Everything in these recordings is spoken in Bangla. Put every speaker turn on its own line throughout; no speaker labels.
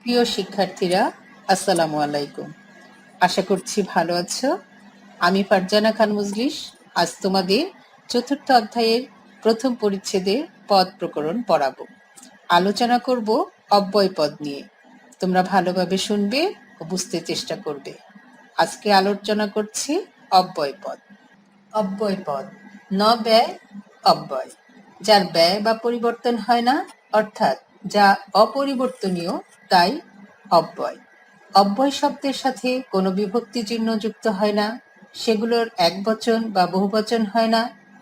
প্রিয় শিক্ষার্থীরা, আসসালামু আলাইকুম। আশা করছি ভালো আছো। আমি ফারজানা খান মজলিস আজ তোমাদের চতুর্থ অধ্যায়ের প্রথম পরিচ্ছেদে পদ প্রকরণ পড়াবো। আলোচনা করব অব্যয় পদ নিয়ে। তোমরা ভালোভাবে শুনবে ও বুঝতে চেষ্টা করবে। আজকে আলোচনা করছি অব্যয় পদ। অব্যয় পদ ন ব্যয় অব্যয়, যার ব্যয় বা পরিবর্তন হয় না, অর্থাৎ যা অপরিবর্তনীয়, তাই অব্যয়। অব্যয় শব্দের সাথে কোনো বিভক্তি চিহ্ন যুক্ত হয় না, সেগুলোর একবচন বা বহুবচন হয় না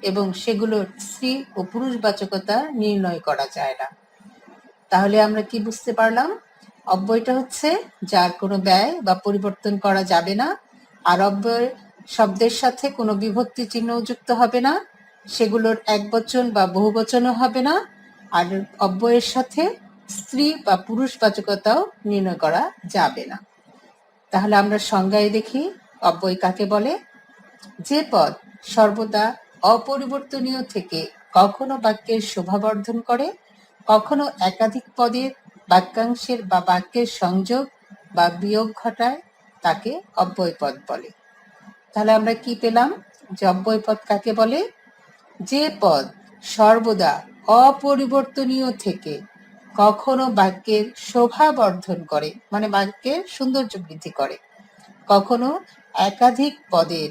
এবং সেগুলোর স্ত্রী ও পুরুষবাচকতা নির্ণয় করা যায় না। তাহলে আমরা কি বুঝতে পারলাম? অব্যয়টা হচ্ছে যার কোনো ব্যয় বা পরিবর্তন করা যাবে না, আর অব্যয় শব্দের সাথে কোনো বিভক্তি চিহ্ন যুক্ত হবে না, সেগুলোর একবচন বা বহুবচনও হবে না, আর অব্যয়ের সাথে স্ত্রী বা পুরুষবাচকতাও নির্ণয় করা যাবে না। তাহলে আমরা সংজ্ঞায় দেখি অব্যয় কাকে বলে। যে পদ সর্বদা অপরিবর্তনীয় থেকে কখনো বাক্যের শোভাবর্ধন করে, কখনো একাধিক পদের বাক্যাংশের বা বাক্যের সংযোগ বা বিয়োগ ঘটায়, তাকে অব্যয় পদ বলে। তাহলে আমরা কি পেলাম যে অব্যয় পদ কাকে বলে? যে পদ সর্বদা অপরিবর্তনীয় থেকে কখনো বাক্যের শোভাবর্ধন করে, মানে বাক্যের সৌন্দর্য বৃদ্ধি করে, কখনো একাধিক পদের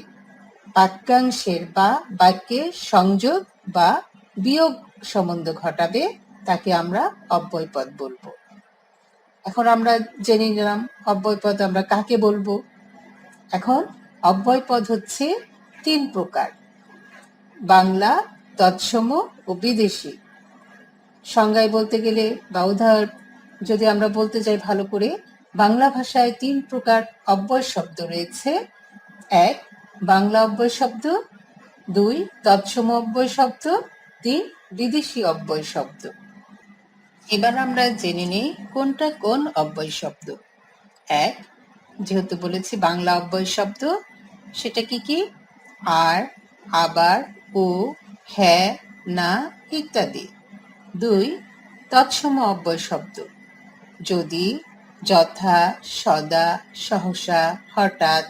বাক্যাংশের বা বাক্যের সংযোগ বা বিয়োগ সম্বন্ধ ঘটাবে, তাকে আমরা অব্যয় পদ বলবো। এখন আমরা জেনে নিলাম অব্যয় পদ আমরা কাকে বলবো। এখন অব্যয় পদ হচ্ছে 3 প্রকার: বাংলা, তৎসম ও বিদেশি। সংজ্ঞায় বলতে গেলে বা উদাহরণ যদি আমরা বলতে চাই ভালো করে, বাংলা ভাষায় 3 প্রকার অব্যয় শব্দ রয়েছে: 1 বাংলা অব্যয় শব্দ, 2 তৎসম অব্যয় শব্দ, 3 বিদেশি অব্যয় শব্দ। এবার আমরা জেনে নিই কোনটা কোন অব্যয় শব্দ। 1 যেহেতু বলেছি বাংলা অব্যয় শব্দ, সেটা কি কি? আর, আবার, ও, হ্যাঁ, না ইত্যাদি। 2 তৎসম অব্যয় শব্দ: যদি, যথা, সদা, সহসা, হঠাৎ,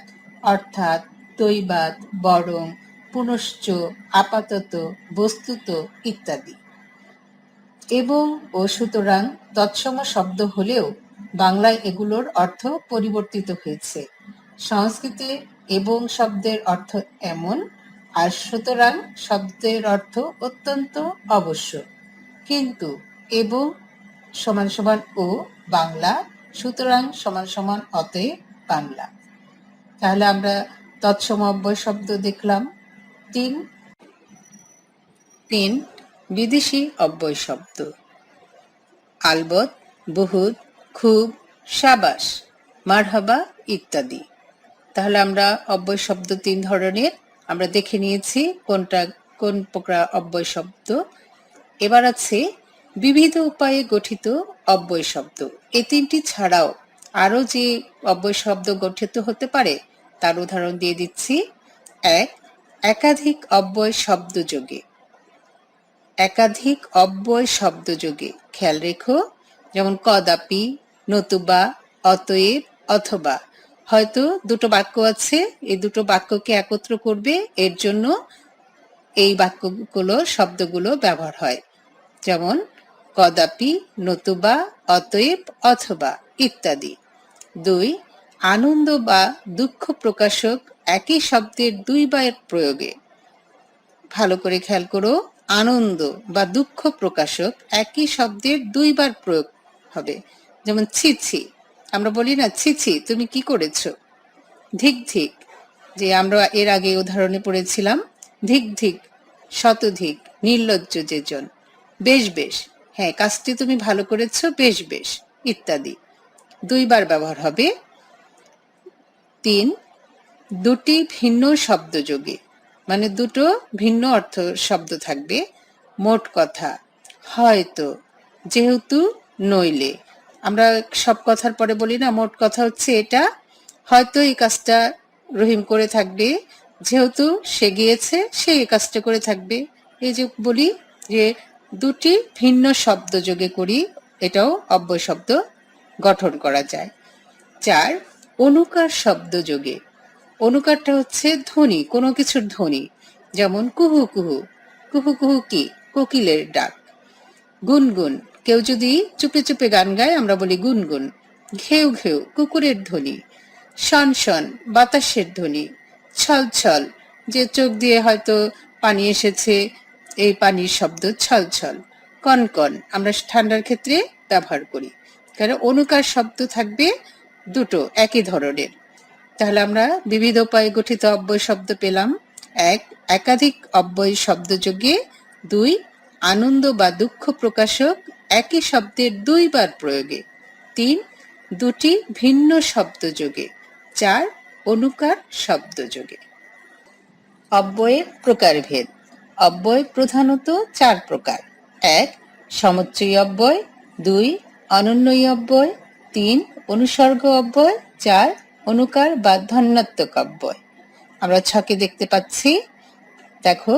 অর্থাৎ, দৈবাৎ, বরং, পুনশ্চ, আপাতত, বস্তুত ইত্যাদি। এবং ও সুতরাং তৎসম শব্দ হলেও বাংলায় এগুলোর অর্থ পরিবর্তিত হয়েছে। সংস্কৃতে এবং শব্দের অর্থ এমন, আর সুতরাং শব্দের অর্থ অত্যন্ত অবশ্য। কিন্তু এবং সমান সমান ও বাংলা, সুতরাং সমান সমান অতএব বাংলা। তাহলে আমরা তৎসম অব্যয় শব্দ দেখলাম 3। বিদেশি অব্যয় শব্দ: আলবত, বহুত, খুব, সাবাস, মারহাবা ইত্যাদি। তাহলে আমরা অব্যয় শব্দ 3 ধরনের আমরা দেখে নিয়েছি কোনটা কোন প্রকার অব্যয় শব্দ। এবার আছে বিবিধ উপায়ে গঠিত অব্যয় শব্দ। এই 3টি ছাড়াও আরো যে অব্যয় শব্দ গঠিত হতে পারে তার উদাহরণ দিয়ে দিচ্ছি। 1 একাধিক অব্যয় শব্দযোগে। একাধিক অব্যয় শব্দযোগে খেয়াল রেখো, যেমন কদাপি, নতুবা, অতএব, অথবা। হয়তো দুটো বাক্য আছে, এই দুটো বাক্যকে একত্র করবে, এর জন্য এই বাক্যগুলো শব্দগুলো ব্যবহার হয়। যেমন কদাপি, নতুবা, অতএব, অথবা ইত্যাদি। 2 আনন্দ বা দুঃখ প্রকাশক একই শব্দের 2 বার প্রয়োগে। ভালো করে খেয়াল করো, আনন্দ বা দুঃখ প্রকাশক একই শব্দের 2 বার প্রয়োগ হবে। যেমন ছি ছি, আমরা বলি না ছি ছি তুমি কি করেছো। ধিক ধিক, যে আমরা এর আগে উদাহরণে পড়েছিলাম, ধিক ধিক, শতধিক, নির্লজ্জ যেজন। বেশ বেশ, হ্যাঁ কাজটি তুমি ভালো করেছো, বেশ বেশ ইত্যাদি 2 বার ব্যবহার হবে। 3 দুটি ভিন্ন শব্দযোগে, মানে দুটো ভিন্ন অর্থ শব্দ থাকবে। মোট কথা, হয়তো, যেহেতু, নইলে। আমরা সব কথার পরে বলি না মোট কথা হচ্ছে এটা, হয়তো এই কাজটা রহিম করে থাকবে, যেহেতু সে গিয়েছে সে এই কাজটা করে থাকবে। এই যে বলি যে দুটি ভিন্ন শব্দ যোগে করি, এটাও অব্যয় শব্দ গঠন করা যায়। 4, অনুকার শব্দযোগে। অনুকারটা হচ্ছে ধ্বনি, কোনো কিছুর ধ্বনি, যেমন কুহু কুহু। কুহু কুহু কি? কোকিলের ডাক। গুনগুন, কেউ যদি চুপে চুপে গান গায় আমরা বলি গুনগুন। ঘেউ ঘেউ, কুকুরের ধ্বনি। শন শন, বাতাসের ধ্বনি। ছল ছল, যে চোখ দিয়ে হয়তো পানি এসেছে, এই পানির শব্দ ছল ছল। কনকন, আমরা ঠান্ডার ক্ষেত্রে ব্যবহার করি। কারণ অনুকার শব্দ থাকবে দুটো একই ধরনের। তাহলে আমরা বিবিধ উপায়ে গঠিত অব্যয় শব্দ পেলাম। 1, একাধিক অব্যয় শব্দযোগে। 2, আনন্দ বা দুঃখ প্রকাশক একই শব্দের 2 বার প্রয়োগে। 3, দুটি ভিন্ন শব্দযোগে। 4, অনুকার শব্দযোগে। অব্যয়ের প্রকারভেদ। অব্যয় প্রধানত 4 প্রকার। 1, সমচ্চয়ী অব্যয়। 2, অনন্যয়ী অব্যয়। 3, অনুসর্গ অব্যয়। 4, অনুকার বা ধন্যাত্মক অব্যয়। আমরা ছকে দেখতে পাচ্ছি, দেখো।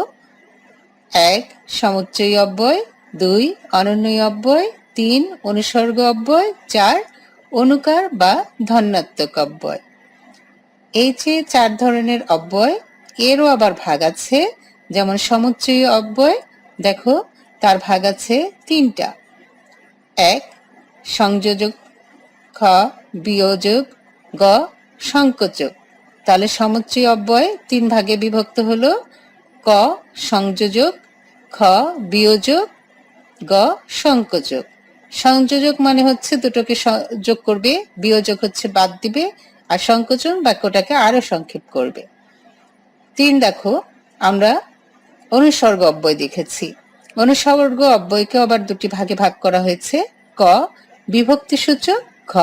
1, সমচ্চয়ী অব্যয়। 2, অনন্যয়ী অব্যয়। 3, অনুসর্গ অব্যয়। 4, অনুকার বা ধন্যাত্মক অব্যয়। এই যে 4 ধরনের অব্যয়, এরও আবার ভাগ আছে। যেমন সমচ্চয়ী অব্যয়, দেখো তার ভাগ আছে 3টা। 1, সংযোজক। খ, বিয়োজক। গ, সংকোচক। তাহলে সমচ্চয়ী অব্যয় 3 ভাগে বিভক্ত হলো। ক, সংযোজক। খ, বিয়োজক। গ, সংকোচক। সংযোজক মানে হচ্ছে দুটোকে যোগ করবে, বিয়োজক হচ্ছে বাদ দিবে, আর সংকোচন বাক্যটাকে আরো সংক্ষেপ করবে। 3, দেখো আমরা অনুসর্গ অব্যয় দেখেছি। অনুসর্গ অব্যয়কে আবার 2টি ভাগে ভাগ করা হয়েছে। ক, বিভক্তিসূচক। খ,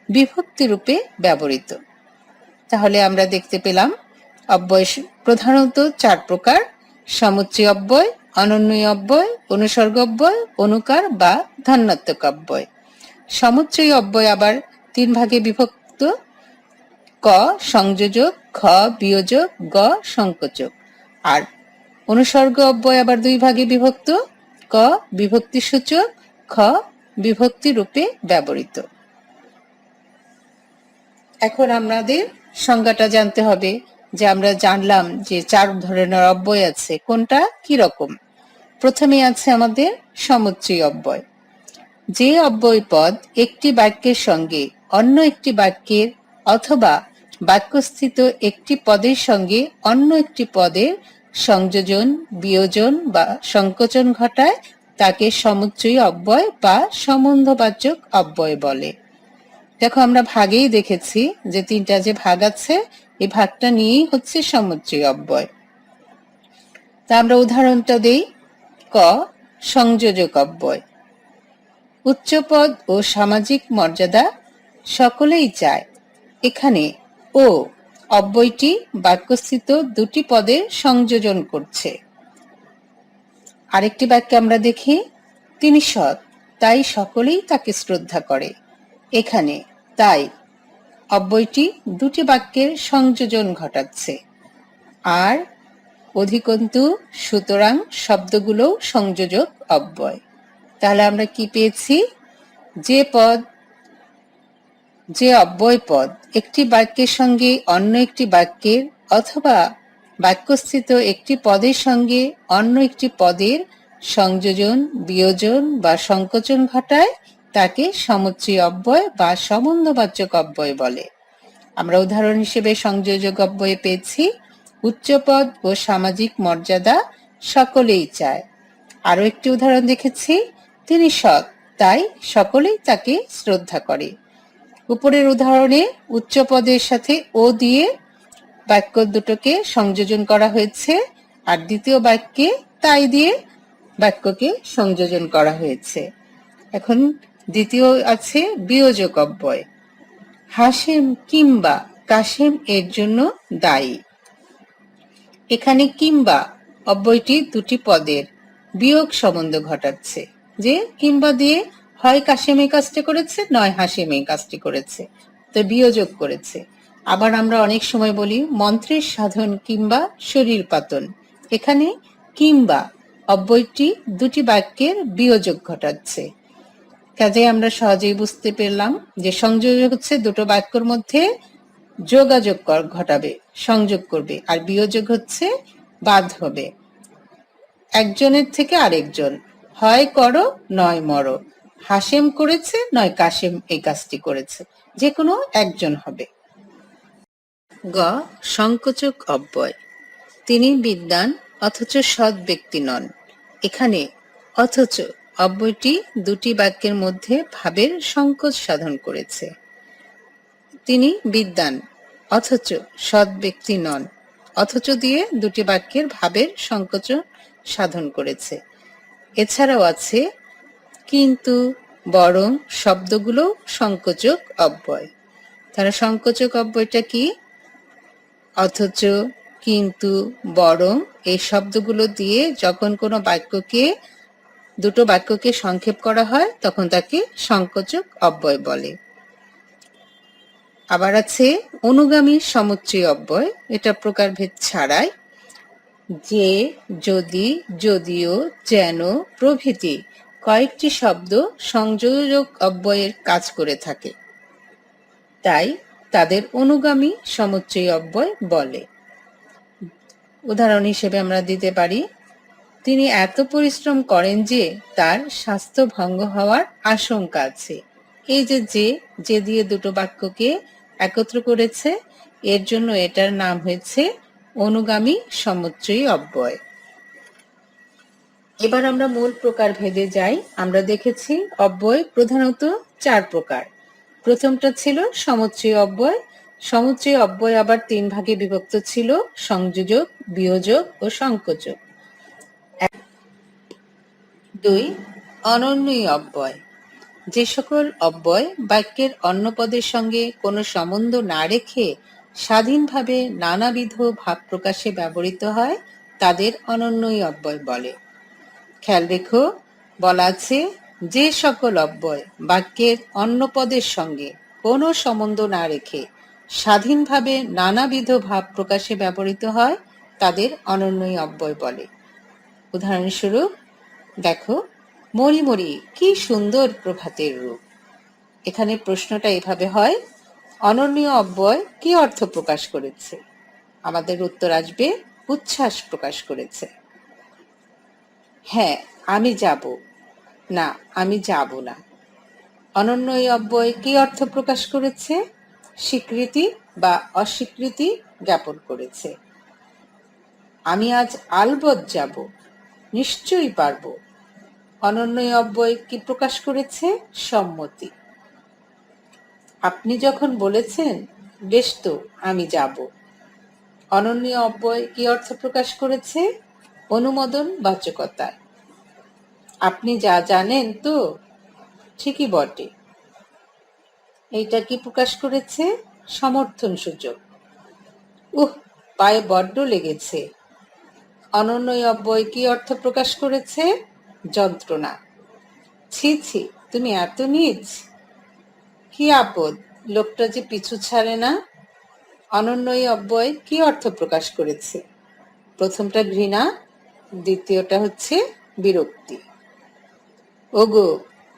বিভক্তি রূপে ব্যবহৃত। তাহলে আমরা দেখতে পেলাম অব্যয় প্রধানত 4 প্রকার: সমচ্চয়ী অব্যয়, অনন্যয়ী অব্যয়, অনুসর্গ অব্যয়, অনুকার বা ধন্যাত্মক অব্যয়। সমচ্চয়ী অব্যয় আবার 3 ভাগে বিভক্ত। ক, সংযোজক। খ, বিয়োজক। গ, সংকোচক। আর অনুসর্গ অব্যয় আবার 2 ভাগে বিভক্ত। ক, বিভক্তিসূচক। খ, বিভক্তি রূপে ব্যবহৃত। এখন আমাদের সংজ্ঞাটা জানতে হবে। যে আমরা জানলাম যে 4 ধরনের অব্যয় আছে, কোনটা কি রকম। প্রথমে আছে আমাদের সমচ্চয়ী অব্যয়। যে অব্যয় পদ একটি বাক্যের সঙ্গে অন্য একটি বাক্যের অথবা বাক্যস্থিত একটি পদের সঙ্গে অন্য একটি পদের সংযোজন, বিয়োজন বা সংকোচন ঘটায় তাকে সমচ্চয়ী অব্যয় বা সম্বন্ধবাচক অব্যয় বলে। দেখো আমরা ভাগেই দেখেছি যে 3টা যে ভাগ আছে, এই ভাগটা নিয়েই হচ্ছে সমচ্চয়ী অব্যয়। তা আমরা উদাহরণটা দেই। ক, সংযোজক অব্যয়। উচ্চপদ ও সামাজিক মর্যাদা সকলেই চায়। এখানে ও অব্যয়টি বাক্যস্থিত 2টি পদের সংযোজন করছে। আরেকটি বাক্যে আমরা দেখি, তিনি সৎ, তাই সকলেই তাকে শ্রদ্ধা করে। এখানে তাই অব্যয়টি 2টি বাক্যের সংযোজন ঘটাচ্ছে। আর অধিকন্তু, সুতরাং শব্দগুলো সংযোজক অব্যয়। তাহলে আমরা কি পেয়েছি? যে অব্যয় পদ একটি বাক্যের সঙ্গে অন্য একটি বাক্যের অথবা বাক্যস্থিত একটি পদের সঙ্গে অন্য একটি পদের সংযোজন, বিয়োজন বা সংকোচন ঘটায় তাকে সমচ্চয়ী অব্যয় বা সম্বন্ধবাচক অব্যয় বলে। আমরা উদাহরণ হিসেবে সংযোজক অব্যয় পেয়েছি, উচ্চপদ ও সামাজিক মর্যাদা সকলেই চায়। আরো একটি উদাহরণ দেখেছি, তিনি সৎ, তাই সকলেই তাকে শ্রদ্ধা করে। উপরের উদাহরণে উচ্চপদের সাথে ও দিয়ে বাক্য দুটোকে সংযোজন করা হয়েছে, আর দ্বিতীয় বাক্যে তাই দিয়ে বাক্যকে সংযোজন করা হয়েছে। এখন দ্বিতীয় আছে বিয়োজক অব্যয়। হাসেম কিংবা কাশেম এর জন্য দায়ী। এখানে কিংবা অব্যয়টি 2টি পদের বিয়োগ সম্বন্ধ ঘটাচ্ছে। যে কিংবা দিয়ে হয় কাশেম এই কাজটি করেছে, নয় হাসেম এই কাজটি করেছে, তো বিয়োজক করেছে। আবার আমরা অনেক সময় বলি মন্ত্রের সাধন কিংবা শরীর পাতন। এখানে কিংবা অব্যয়টি 2টি বাক্যের বিয়োজক ঘটাচ্ছে। কাজে আমরা সহজেই বুঝতে পারলাম যে সংযোজক হচ্ছে দুটো বাক্যের মধ্যে যোগাযোগ ঘটাবে, সংযোগ করবে, আর বিয়োজক হচ্ছে বাদ হবে একজনের থেকে আরেকজন, হয় করো নয় মরো, হাসেম করেছে নয় কাশেম এই কাজটি করেছে, যে কোনো একজন হবে। গ সংকোচক অব্যয়। তিনি বিদ্বান অথচ সৎ ব্যক্তি নন। এখানে অথচ অব্যয়টি দুটি বাক্যের মধ্যে ভাবের সংকোচ সাধন করেছে। তিনি বিদ্বান অথচ সৎ ব্যক্তি নন, অথচ দিয়ে দুটি বাক্যের ভাবের সংকোচ সাধন করেছে। এছাড়াও আছে কিন্তু, বরং শব্দগুলো সংকোচক অব্যয়। তারা সংকোচক অব্যয়টা কি? অথচ, কিন্তু, বরং এই শব্দগুলো দিয়ে যখন কোনো দুটো বাক্যকে সংক্ষেপ করা হয় তখন তাকে সংকোচক অব্যয় বলে। আবার আছে অনুগামী সমুচ্চয় অব্যয়। এটা প্রকারভেদ ছাড়াই যে, যদি, যদিও, যেন প্রভৃতি কয়েকটি শব্দ সংযোজক অব্যয়ের কাজ করে থাকে, তাই তাদের অনুগামী সমুচ্চয় অব্যয় বলে। উদাহরণ হিসেবে আমরা দিতে পারি, তিনি এত পরিশ্রম করেন যে তার স্বাস্থ্য ভঙ্গ হওয়ার আশঙ্কা আছে। এই যে দিয়ে দুটো বাক্যকে একত্র করেছে, এর জন্য এটার নাম হয়েছে অনুগামী সমুচ্চয়ী অব্যয়। এবার আমরা মূল প্রকার ভেদে যাই। আমরা দেখেছি অব্যয় প্রধানত 4 প্রকার। প্রথমটা ছিল সমুচ্চয়ী অব্যয়। সমুচ্চয়ী অব্যয় আবার 3 ভাগে বিভক্ত ছিল: সংযোজক, বিয়োজক ও সংকোচক। 2 অনন্বয়ী অব্যয়। যে সকল অব্যয় বাক্যের অন্য পদের সঙ্গে কোনো সম্বন্ধ না রেখে স্বাধীনভাবে নানাবিধ ভাব প্রকাশে ব্যবহৃত হয় তাদের অনন্বয়ী অব্যয় বলে। খেয়াল রেখো, বলা আছে যে সকল অব্যয় বাক্যের অন্য পদের সঙ্গে কোনো সম্বন্ধ না রেখে স্বাধীনভাবে নানাবিধ ভাব প্রকাশে ব্যবহৃত হয় তাদের অনন্বয়ী অব্যয় বলে। উদাহরণস্বরূপ দেখো, মরি মরি কি সুন্দর প্রভাতের রূপ। এখানে প্রশ্নটা এভাবে হয়, অনন্যীয় অব্যয় কি অর্থ প্রকাশ করেছে? আমাদের উত্তর আসবে উচ্ছ্বাস প্রকাশ করেছে। হ্যাঁ আমি যাব, না আমি যাব না। অনন্যী অব্যয় কি অর্থ প্রকাশ করেছে? স্বীকৃতি বা অস্বীকৃতি জ্ঞাপন করেছে। আমি আজ আলবৎ যাব, নিশ্চয়ই পারব। অনন্যী অব্যয় কি প্রকাশ করেছে? সম্মতি। আপনি যখন বলেছেন বেশ তো আমি যাব। অনন্যী অব্যয় কি অর্থ প্রকাশ করেছে? অনুমোদন বাচকতায়। আপনি যা জানেন তো, ঠিকই বটে। এইটা কি প্রকাশ করেছে? সমর্থন সূচক। পায়ে বড্ড লেগেছে। অনন্যী অব্যয় কি অর্থ প্রকাশ করেছে? যন্ত্রণা। ছি ছি, তুমি এত নীচ, কি আপদ, লোকটা যে পিছু ছাড়ে না। অনন্যী অব্যয় কি অর্থ প্রকাশ করেছে? প্রথমটা ঘৃণা, দ্বিতীয়টা হচ্ছে বিরক্তি। ওগো,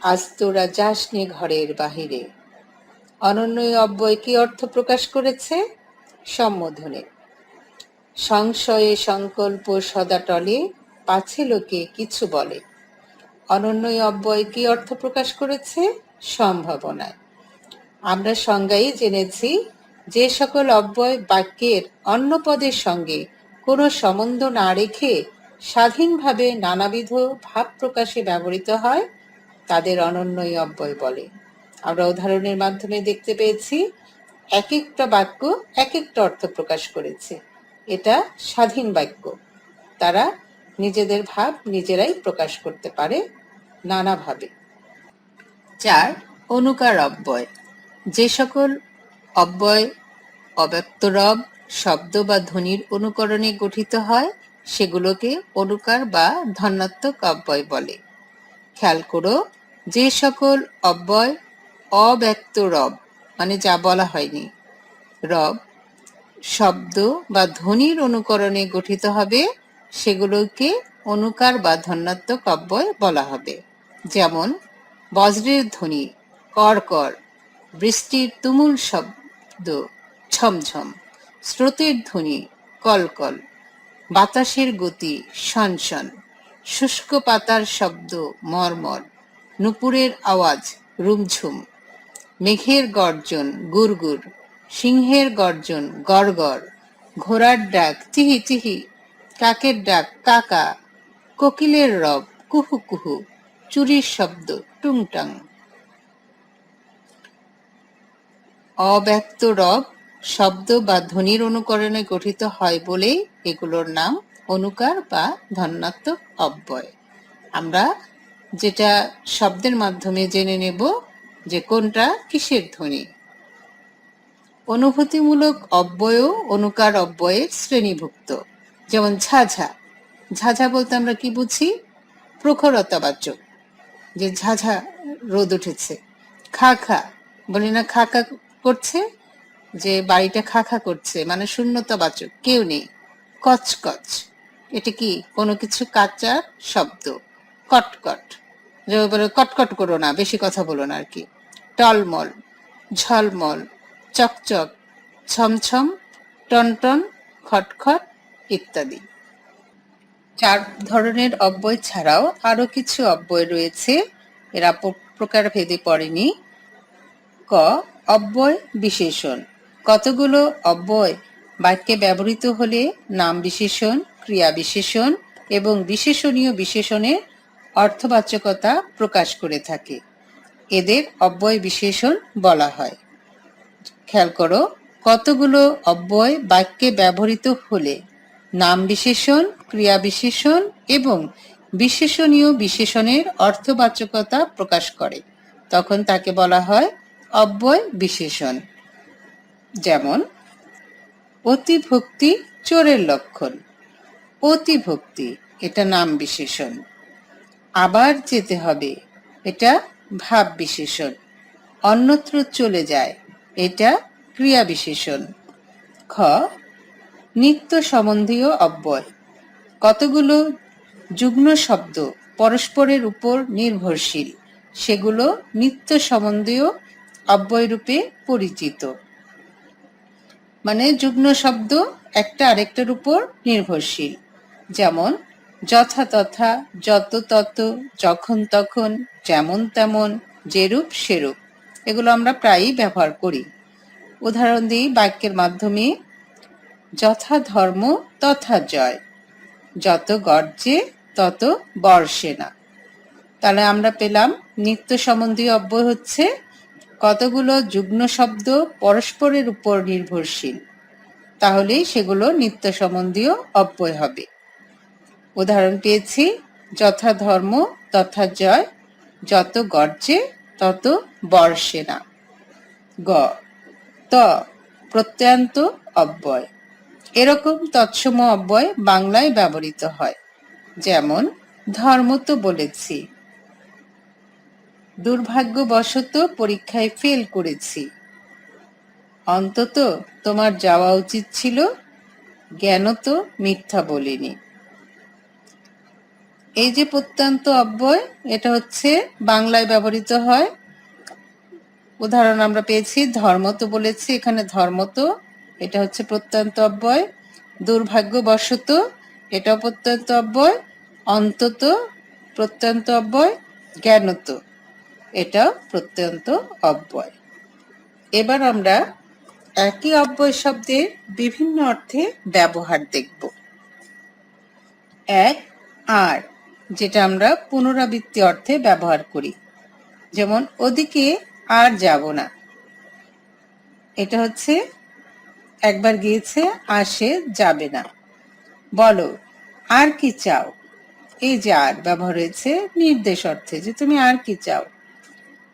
আজ তোরা যাস নে ঘরের বাহিরে। অনন্যী অব্যয় কি অর্থ প্রকাশ করেছে? সম্বোধনে। সংশয়ে সংকল্প সদা টলে, পাছে লোকে কিছু বলে। অনন্যী অব্যয় কি অর্থ প্রকাশ করেছে? সম্ভাবনায়। আমরা সংজ্ঞায় জেনেছি, যে সকল অব্যয় বাক্যের অন্য পদের সঙ্গে কোনো সম্বন্ধ না রেখে স্বাধীনভাবে নানাবিধ ভাব প্রকাশে ব্যবহৃত হয় তাদের অনন্যী অব্যয় বলে। আমরা উদাহরণের মাধ্যমে দেখতে পেয়েছি এক একটা বাক্য এক একটা অর্থ প্রকাশ করেছে। এটা স্বাধীন বাক্য, তারা নিজেদের ভাব নিজেরাই প্রকাশ করতে পারে নানাভাবে। 4 অনুকার অব্যয়। যে সকল অব্যয় অব্যক্ত রব, শব্দ বা ধ্বনির অনুকরণে গঠিত হয় সেগুলোকে অনুকার বা ধনাত্মক অব্যয় বলে। খেয়াল করো, যে সকল অব্যয় অব্যক্ত রব মানে যা বলা হয়নি রব, শব্দ বা ধ্বনির অনুকরণে গঠিত হবে সেগুলোকে অনুকার বা ধনাত্মক অব্যয় বলা হবে। যেমন বজ্রের ধ্বনি, কর কর, বৃষ্টির তুমুল শব্দ, ঝমঝম, স্রোতের ধ্বনি, কলকল, বাতাসের গতি, শনশন, শুষ্ক পাতার শব্দ, মর্মর, নুপুরের আওয়াজ, রুমঝুম, মেঘের গর্জন, গুড়গুড়, সিংহের গর্জন, গড়গড়, ঘোড়ার ডাক, চিহি চিহি, কাকের ডাক, কাকা, কোকিলের রব, কুহু কুহু, চুরির শব্দ, টুংটাং। অব্যক্ত রব শব্দ বা ধ্বনির অনুকরণে গঠিত হয় বলেই এগুলোর নাম অনুকার বা ধ্বন্যাত্মক অব্যয়। আমরা যেটা শব্দের মাধ্যমে জেনে নেব যে কোনটা কিসের ধ্বনি। অনুভূতিমূলক অব্যয়ও অনুকার অব্যয়ের শ্রেণীভুক্ত। যেমন ঝাঝা, ঝাঝা বলতে আমরা কি বুঝি? প্রখরতাবাচক, যে ঝাঝা রোদ উঠেছে। খা খা, বলি না খা খা করছে, যে বাড়িটা খা খা করছে, মানে শূন্যতাবাচক, কেউ নেই। কচকচ, এটা কি? কোনো কিছু কাচার শব্দ। কটকট, যে বলে কটকট করো না, বেশি কথা বলো না আর কি। টলমল, ঝলমল, চকচক, ছমছম, টনটন, খটখট ইত্যাদি। 4 ধরনের অব্যয় ছাড়াও আরো কিছু অব্যয় রয়েছে, এরা প্রকারভেদে পড়েনি। ক. অব্যয় বিশেষণ। কতগুলো অব্যয় বাক্যে ব্যবহৃত হলে নাম বিশেষণ, ক্রিয়া বিশেষণ এবং বিশেষণীয় বিশেষণের অর্থবাচকতা প্রকাশ করে থাকে, এদের অব্যয় বিশেষণ বলা হয়। খেয়াল করো, কতগুলো অব্যয় বাক্যে ব্যবহৃত হলে নাম বিশেষণ, ক্রিয়া বিশেষণ এবং বিশেষণীয় বিশেষণের অর্থবাচকতা প্রকাশ করে, তখন তাকে বলা হয় অব্যয় বিশেষণ। যেমন অতিভক্তি চোরের লক্ষণ। অতিভক্তি, এটা নাম বিশেষণ। আবার যেতে হবে, এটা ভাব বিশেষণ। অন্যত্র চলে যায়, এটা ক্রিয়া বিশেষণ। খ. নিত্য সম্বন্ধীয় অব্যয়। কতগুলো যুগ্ম শব্দ পরস্পরের উপর নির্ভরশীল, সেগুলো নিত্য সম্বন্ধীয় অব্যয় রূপে পরিচিত। মানে যুগ্ম শব্দ একটা আরেকটার উপর নির্ভরশীল। যেমন যথা তথা, যত তত, যখন তখন, যেমন তেমন, যেরূপ সেরূপ, এগুলো আমরা প্রায়ই ব্যবহার করি। উদাহরণ দিই বাক্যের মাধ্যমে। যথা ধর্ম তথা জয়, যত গর্জে তত বর্ষে না। তাহলে আমরা পেলাম নিত্য সম্বন্ধীয় অব্যয় হচ্ছে কতগুলো যুগ্ম শব্দ পরস্পরের উপর নির্ভরশীল, তাহলেই সেগুলো নিত্য সম্বন্ধীয় অব্যয় হবে। উদাহরণ পেয়েছি, যথা ধর্ম তথা জয়, যত গর্জে তত বর্ষে না। গ. ত প্রত্যয়ান্ত অব্যয়। এরকম তৎসম অব্যয় বাংলায় ব্যবহৃত হয়। যেমন ধর্ম তো বলেছি, দুর্ভাগ্যবশত পরীক্ষায় ফেল করেছি, অন্তত তোমার যাওয়া উচিত ছিল, জ্ঞান তো মিথ্যা বলিনি। এই যে প্রত্যয়ান্ত অব্যয়, এটা হচ্ছে বাংলায় ব্যবহৃত হয়। উদাহরণ আমরা পেয়েছি, ধর্ম তো বলেছি, এখানে ধর্ম তো, এটা হচ্ছে প্রত্যয়ান্ত অব্যয়। দুর্ভাগ্যবশত, এটাও প্রত্যয়ান্ত অব্যয়। অন্তত প্রত্যয়ান্ত অব্যয়। জ্ঞানত, এটাও প্রত্যয়ান্ত অব্যয়। এবার আমরা একই অব্যয় শব্দের বিভিন্ন অর্থে ব্যবহার দেখব। এক. আর, যেটা আমরা পুনরাবৃত্তি অর্থে ব্যবহার করি। যেমন ওদিকে আর যাব না, এটা হচ্ছে একবার গিয়েছে, আর সে যাবে না। বলো আর কি চাও, এই যে আর ব্যবহার হয়েছে নির্দেশ অর্থে, যে তুমি আর কি চাও।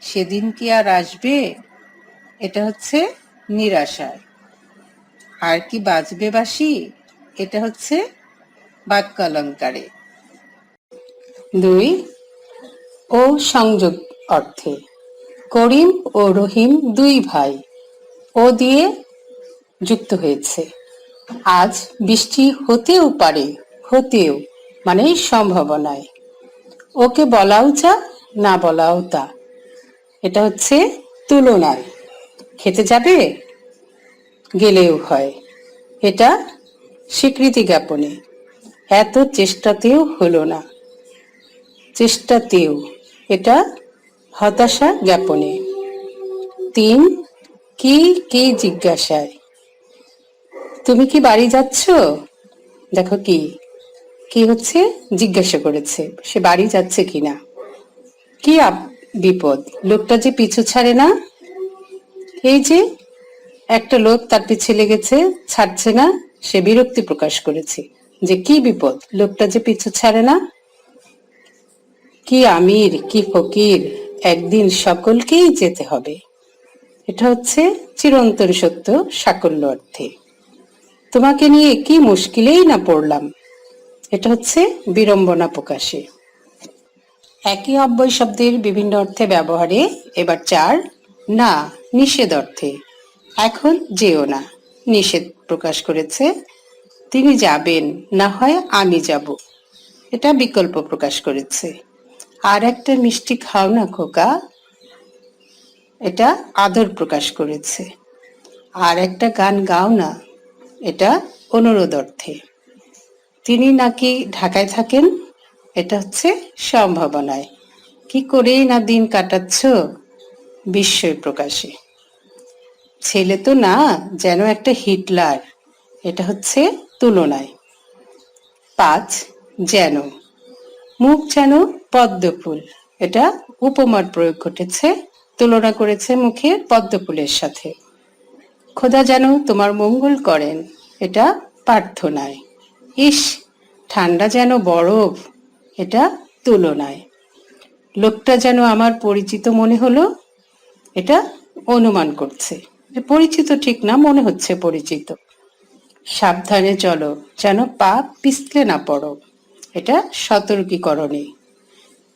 সেদিন কি আর আসবে, এটা হচ্ছে নিরাশায়। আর কি বাজবে বাঁশি, এটা হচ্ছে বাক্যালঙ্কারে। 2. ও সংযোগ অর্থে। করিম ও রহিম দুই ভাই, ও দিয়ে যুক্ত হয়েছে। আজ বৃষ্টি হতেও পারে, হতেও মানে সম্ভাবনায়। ওকে বলাও যা, না বলাও তা, এটা হচ্ছে তুলনায়। খেতে যাবে? গেলেও হয়। এটা স্বীকৃতি জ্ঞাপনে। এত চেষ্টাতেও হলো না, চেষ্টাতেও। এটা হতাশা জ্ঞাপনে। 3, কি কি জিজ্ঞাসায়। তুমি কি বাড়ি যাচ্ছ? দেখো কি কি হচ্ছে, জিজ্ঞাসা করেছে সে বাড়ি যাচ্ছে কিনা। কি বিপদ, লোকটা যে পিছু ছাড়ে না। এই যে একটা লোক তার পিছে লেগেছে, ছাড়ছে না, সে বিরক্তি প্রকাশ করেছে যে কি বিপদ, লোকটা যে পিছু ছাড়ে না। কি আমির কি ফকির, একদিন সকলকেই যেতে হবে। এটা হচ্ছে চিরন্তন সত্য সাকল্য অর্থে। তোমাকে নিয়ে কি মুশকিলেই না পড়লাম। এটা হচ্ছে বিড়ম্বনা প্রকাশে। একই অব্যয় শব্দের বিভিন্ন অর্থে ব্যবহারে। এবার 4, না নিষেধ অর্থে। এখন যেও না, নিষেধ প্রকাশ করেছে। তিনি যাবেন, না হয় আমি যাব, এটা বিকল্প প্রকাশ করেছে। আর একটা মিষ্টি খাও না খোকা, এটা আদর প্রকাশ করেছে। আর একটা গান গাও না, এটা অনুরোধ অর্থে। তিনি নাকি ঢাকায় থাকেন, এটা হচ্ছে সম্ভাবনায়। কি করেই না দিন কাটাচ্ছ, বিস্ময় প্রকাশে। ছেলে তো না, যেন একটা হিটলার, এটা হচ্ছে তুলনায়। 5, যেন। মুখ যেন পদ্মফুল, এটা উপমার প্রয়োগ ঘটেছে, তুলনা করেছে মুখের পদ্মফুলের সাথে। খোদা যেন তোমার মঙ্গল করেন, এটা প্রার্থনায়। ইস, ঠান্ডা যেন বরফ, এটা তুলনায়। লোকটা যেন আমার পরিচিত মনে হলো, এটা অনুমান করছে। পরিচিত ঠিক না, মনে হচ্ছে পরিচিত। সাবধানে চলো, যেন পা পিছলে না পড়ো, এটা সতর্কীকরণে।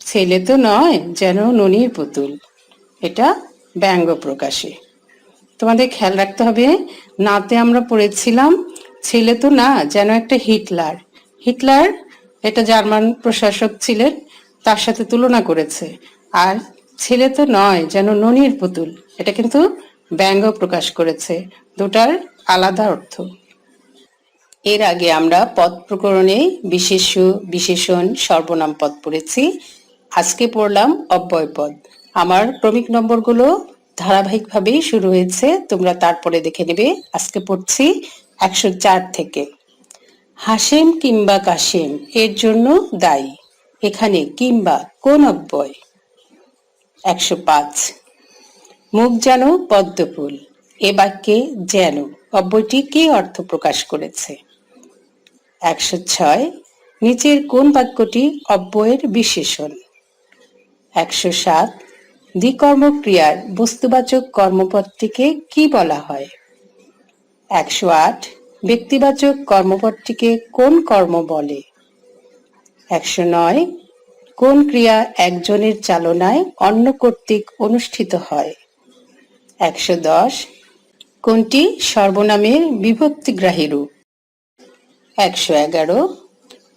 ছেলে তো নয়, যেন ননির পুতুল, এটা ব্যঙ্গ প্রকাশে। তোমাদের খেয়াল রাখতে হবে, নাতে আমরা পড়েছিলাম ছেলে তো না, যেন একটা হিটলার। হিটলার এটা জার্মান প্রশাসক ছিলেন, তার সাথে তুলনা করেছে। আর ছেলে তো নয়, যেন ননির পুতুল, এটা কিন্তু ব্যঙ্গ প্রকাশ করেছে। দুটার আলাদা অর্থ। এর আগে আমরা পদ প্রকরণে বিশেষ্য, বিশেষণ, সর্বনাম পদ পড়েছি। আজকে পড়লাম অব্যয় পদ। আমার ক্রমিক নম্বরগুলো ধারাবাহিকভাবেই শুরু হয়েছে, তোমরা তারপরে দেখে নেবে। আজকে পড়ছি 104 থেকে। হাসেম কিংবা কাশেম এর জন্য দায়ী। এখানে কিংবা কোন অব্যয়? 105, মুখ যেন পদ্মফুল। এ বাক্যে যেন অব্যয়টি কি অর্থ প্রকাশ করেছে? 106, নিচের কোন বাক্যটি অব্যয়ের বিশেষণ? 107, দ্বিকর্ম ক্রিয়ার বস্তুবাচক কর্মপদটিকে কি বলা হয়? 108, ব্যক্তিবাচক কর্মপদটিকে কোন কর্ম বলে? 109, কোন ক্রিয়া একজনের চালনায় অন্য কর্তৃক অনুষ্ঠিত হয়? 110, কোনটি সর্বনামের বিভক্তিগ্রাহী রূপ? 111,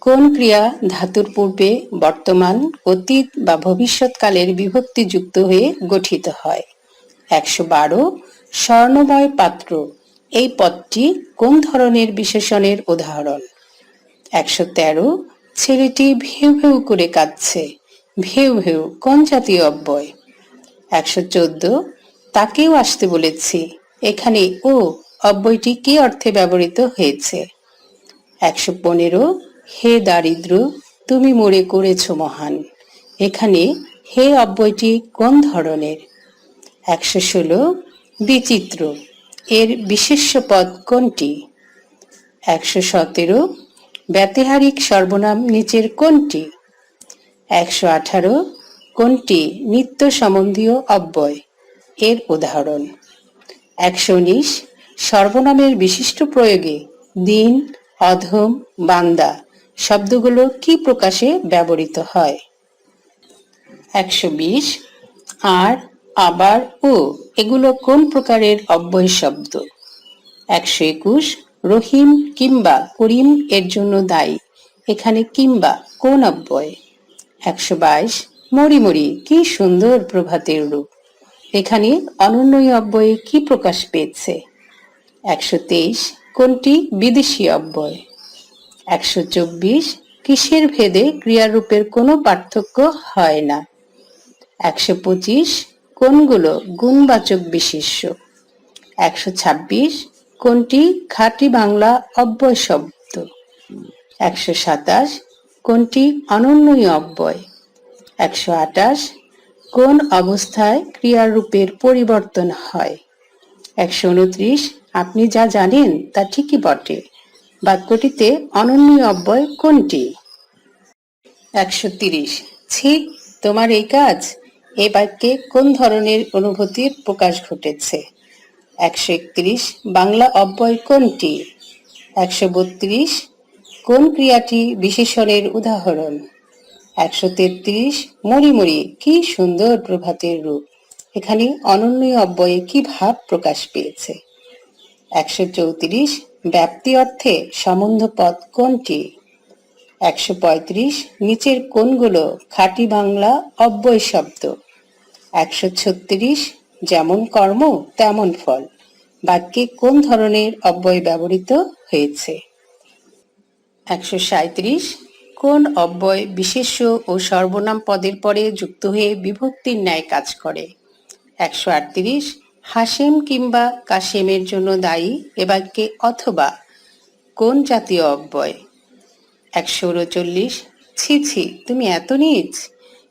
কোন ক্রিয়া ধাতুর পূর্বে বর্তমান, অতীত বা ভবিষ্যৎকালের বিভক্তি যুক্ত হয়ে গঠিত হয়? 112, স্বর্ণময় পাত্র এই পদটি কোন ধরনের বিশেষণের উদাহরণ? 113, ছেলেটি ভেউ ভেউ করে কাঁদছে। ভেউ ভেউ কোন জাতীয় অব্যয়? 114, তাকেও আসতে বলেছি। এখানে ও অব্যয়টি কি অর্থে ব্যবহৃত হয়েছে? 115, হে দারিদ্র তুমি মোরে করেছ মহান। এখানে হে অব্যয়টি কোন ধরনের? 116, বিচিত্র এর বিশেষ্য পদ কোনটি? 117, ব্যতিহারিক সর্বনাম নিচের কোনটি? 118, কোনটি নিত্য সম্বন্ধীয় অব্যয়? এর উদাহরণ। 119, সর্বনামের বিশিষ্ট প্রয়োগে দিন, অধম, বান্দা শব্দগুলো কি প্রকাশে ব্যবহৃত হয়? 120, আর, আবার, ও এগুলো কোন প্রকারের অব্যয় শব্দ? 121, রহিম কিংবা করিম এর জন্য দায়ী। এখানে কিংবা কোন অব্যয়? 122, মরি মরি কি সুন্দর প্রভাতের রূপ। এখানে অনন্যই অব্যয়ে কি প্রকাশ পেয়েছে? 123 কোনটি বিদেশি অব্যয়? 124 কিসের ভেদে ক্রিয়ারূপের কোনো পার্থক্য হয় না? 125 কোনগুলো গুণবাচক বিশেষ্য? 126 কোনটি খাঁটি বাংলা অব্যয় শব্দ? 127 কোনটি অনন্যই অব্যয়? 128 কোন অবস্থায় ক্রিয়ারূপের পরিবর্তন হয়? 129 আপনি যা জানেন তা ঠিকই বটে, বাক্যটিতে অনন্যই অব্যয় কোনটি? 130 ছি, তোমার এই কাজ, এই বাক্যে কোন ধরনের অনুভূতির প্রকাশ ঘটেছে? 131 বাংলা অব্যয় কোনটি? 132 কোন ক্রিয়াটি বিশেষণের উদাহরণ? 133 মুড়ি মুড়ি, কি সুন্দর প্রভাতের রূপ। এখানে অনন্যই অব্যয়ে কি ভাব প্রকাশ পেয়েছে? 134 ব্যাপ্তি অর্থে সম্বন্ধ পদ কোনটি? 135 নিচের কোনগুলো খাঁটি বাংলা অব্যয় শব্দ? 136 যেমন কর্ম তেমন ফল, বাক্যে কোন ধরনের অব্যয় ব্যবহৃত হয়েছে? 137 কোন অব্যয় বিশেষ্য ও সর্বনাম পদের পরে যুক্ত হয়ে বিভক্তির ন্যায় কাজ করে? 138 হাশেম কিংবা কাশেমের জন্য দায়ী এ বাক্যে অথবা কোন জাতীয় অব্যয়? 139 ছি ছি, তুমি এত নীচ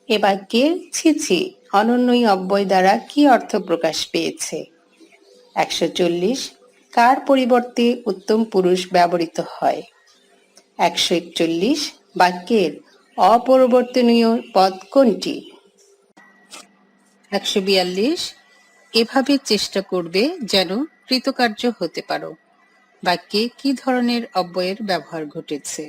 এ বাক্যে ছি ছি অনন্যই অব্যয় দ্বারা কি অর্থ প্রকাশ পেয়েছে? 140 কার পরিবর্তে উত্তম পুরুষ ব্যবহৃত হয়? 141 বাক্যের অপরিবর্তনীয় পদ কোনটি? 142 এভাবে চেষ্টা করবে যেন কৃতকার্য হতে পারো, বাক্যে কি ধরনের অব্যয়ের ব্যবহার ঘটেছে?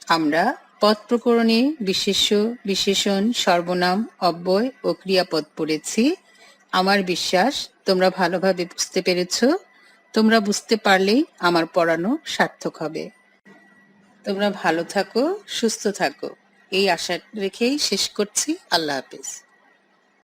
আমরা পদ প্রকরণে বিশেষ্য, বিশেষণ, সর্বনাম, অব্যয় ও ক্রিয়াপদ পড়েছি। আমার বিশ্বাস তোমরা ভালোভাবে বুঝতে পেরেছ। তোমরা বুঝতে পারলেই আমার পড়ানো সার্থক হবে। তোমরা ভালো থাকো, সুস্থ থাকো, এই আশা রেখেই শেষ করছি। আল্লাহ হাফেজ।